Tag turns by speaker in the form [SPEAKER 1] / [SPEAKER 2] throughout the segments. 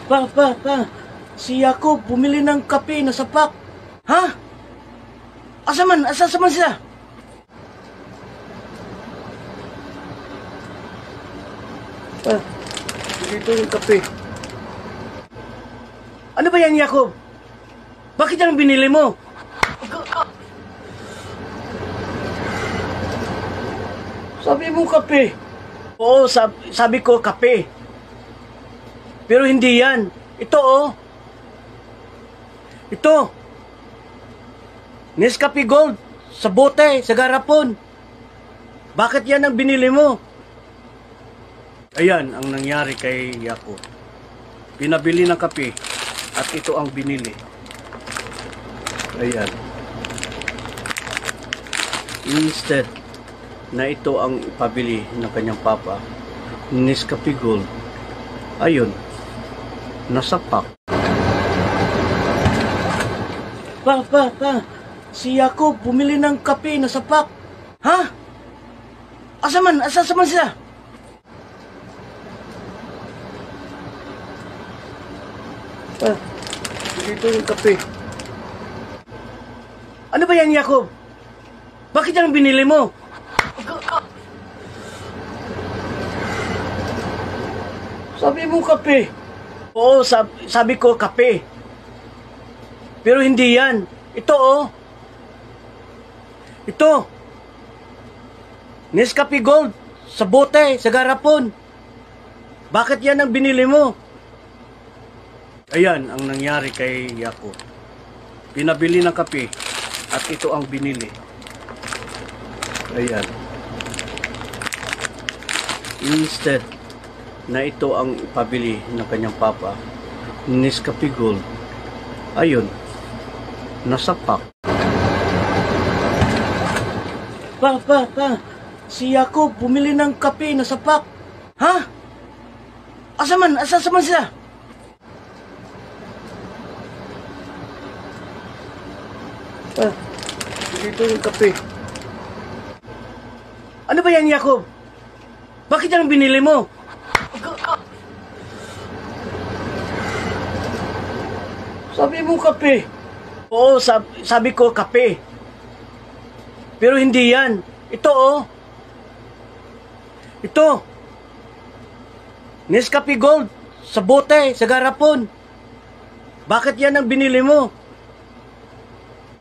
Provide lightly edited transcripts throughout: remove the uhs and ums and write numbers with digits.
[SPEAKER 1] Pa, si Jacob bumili ng kape na sapak. Ha? Asa man sila? Pa, dito yung kape. Ano ba yan, Jacob? Bakit yan binili mo? Sabi mo kape. Oo, sabi ko kape. Pero hindi yan. Ito oh. Ito. Nescafe Gold. Sa bote, sa garapon. Bakit yan ang binili mo? Ayan ang nangyari kay Jacob. Pinabili ng kape at ito ang binili. Ayan. Instead na ito ang ipabili ng kanyang papa, Nescafe Gold, ayun, nasapak. Pa, si Jacob bumili ng kape na sapak. Ha? Asa man sila? Pa, dito yung kape. Ano ba yan, Jacob? Bakit yan binili mo? Sabi mo kape. Oo, sabi ko kape. Pero hindi yan. Ito oh. Ito. Nescafe Gold. Sa bote, sa garapon. Bakit yan ang binili mo? Ayan ang nangyari kay Jacob. Pinabili ng kape at ito ang binili. Ayan. Instead na ito ang ipabili ng kanyang papa, Nescafe Gold, ayun, nasapak. Pa, si Jacob bumili ng kape na sapak. Ha? Asa man sila? Pa, dito yung kape. Ano ba yan, Jacob? Bakit yan binili mo? Sabi mo kape. Oo, sabi ko kape. Pero hindi yan. Ito oh. Ito. Nescafe Gold. Sa bote, sa garapon. Bakit yan ang binili mo?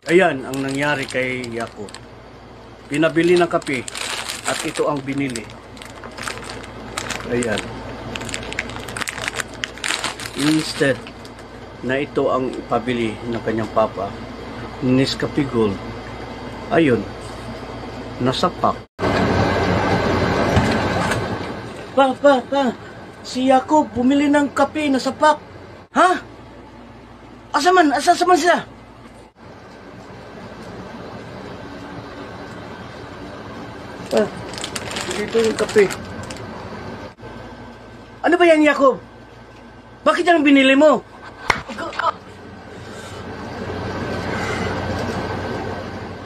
[SPEAKER 1] Ayan ang nangyari kay Jacob. Pinabili ng kape at ito ang binili. Ayan. Instead na ito ang ipabili ng kanyang papa, Nescafe Gold, ayun, nasapak. Pa, si Jacob bumili ng kape na sapak. Ha? Asa man sila? Pa, dito yung kape. Ano ba yan, Jacob? Bakit yan binili mo?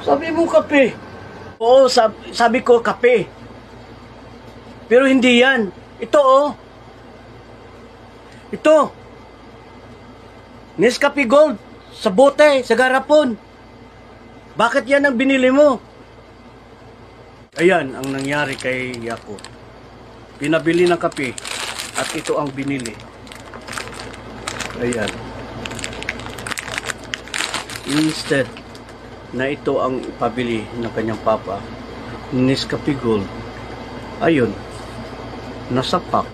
[SPEAKER 1] Sabi mo kape. Oo, sabi ko kape. Pero hindi yan. Ito oh. Ito. Nescafe Gold. Sa bote, sa garapon. Bakit yan ang binili mo? Ayan ang nangyari kay Jacob. Pinabili ng kape at ito ang binili. Ayan. Instead na ito ang ipabili ng kanyang papa, Nescafe Gold, ayun, nasapak.